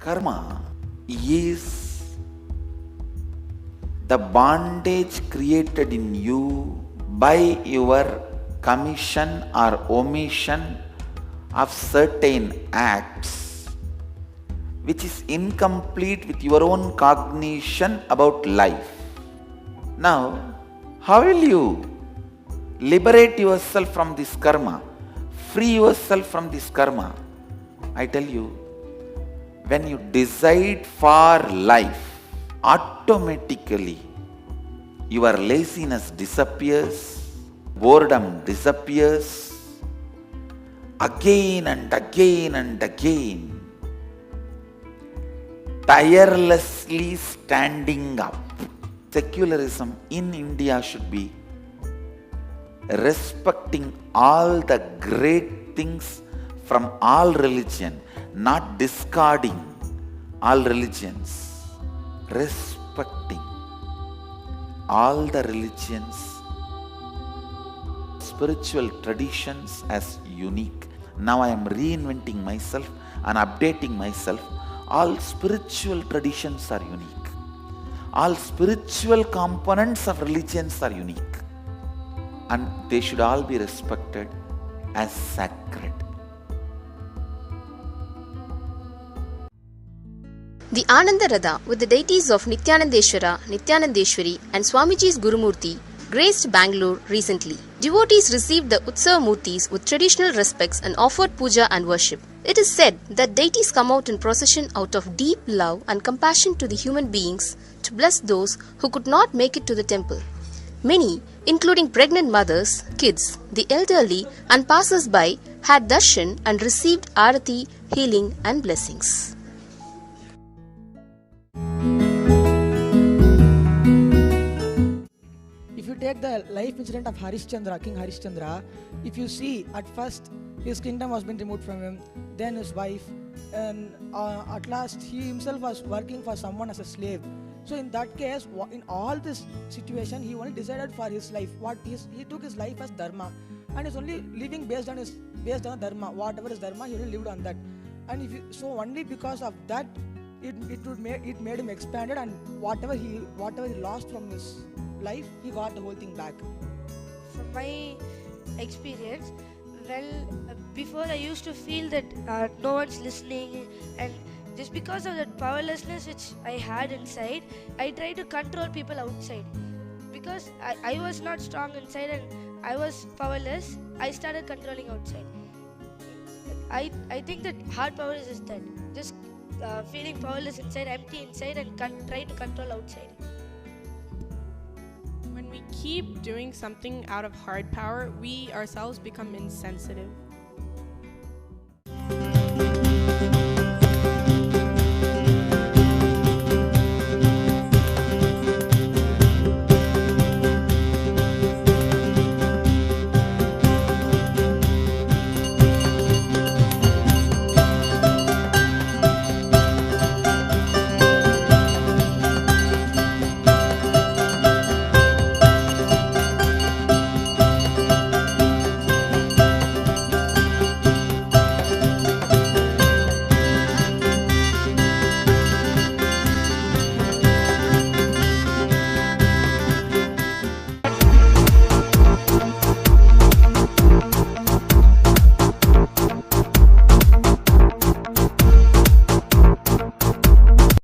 Karma is the bondage created in you by your commission or omission of certain acts, which is incomplete with your own cognition about life. Now, how will you liberate yourself from this karma, free yourself from this karma? I tell you, when you decide for life, automatically your laziness disappears, boredom disappears. Again and again and again, tirelessly standing up. Secularism in India should be respecting all the great things from all religion, not discarding all religions, respecting all the religions, spiritual traditions as unique. Now I am reinventing myself and updating myself. All spiritual traditions are unique. All spiritual components of religions are unique. And they should all be respected as sacred. The Ananda Ratha with the deities of Nityanandeshwara, Nityanandeshwari and Swamiji's Gurumurti graced Bangalore recently. Devotees received the Utsava Murtis with traditional respects and offered puja and worship. It is said that deities come out in procession out of deep love and compassion to the human beings to bless those who could not make it to the temple. Many, including pregnant mothers, kids, the elderly and passers-by, had darshan and received arati, healing and blessings. If you take the life incident of Harishchandra, King Harishchandra, if you see, at first his kingdom was been removed from him, then his wife, and at last he himself was working for someone as a slave. So in that case, in all this situation, he only decided for his life. He took his life as dharma, and is only living based on dharma. Whatever is dharma, he only lived on that. And so only because of that, it made him expanded, and whatever he lost from his life, he got the whole thing back. From my experience, before I used to feel that no one's listening, and just because of that powerlessness which I had inside, I tried to control people outside. Because I was not strong inside and I was powerless, I started controlling outside. I think that hard power is just that. Just feeling powerless inside, empty inside, and try to control outside. When we keep doing something out of hard power, we ourselves become insensitive.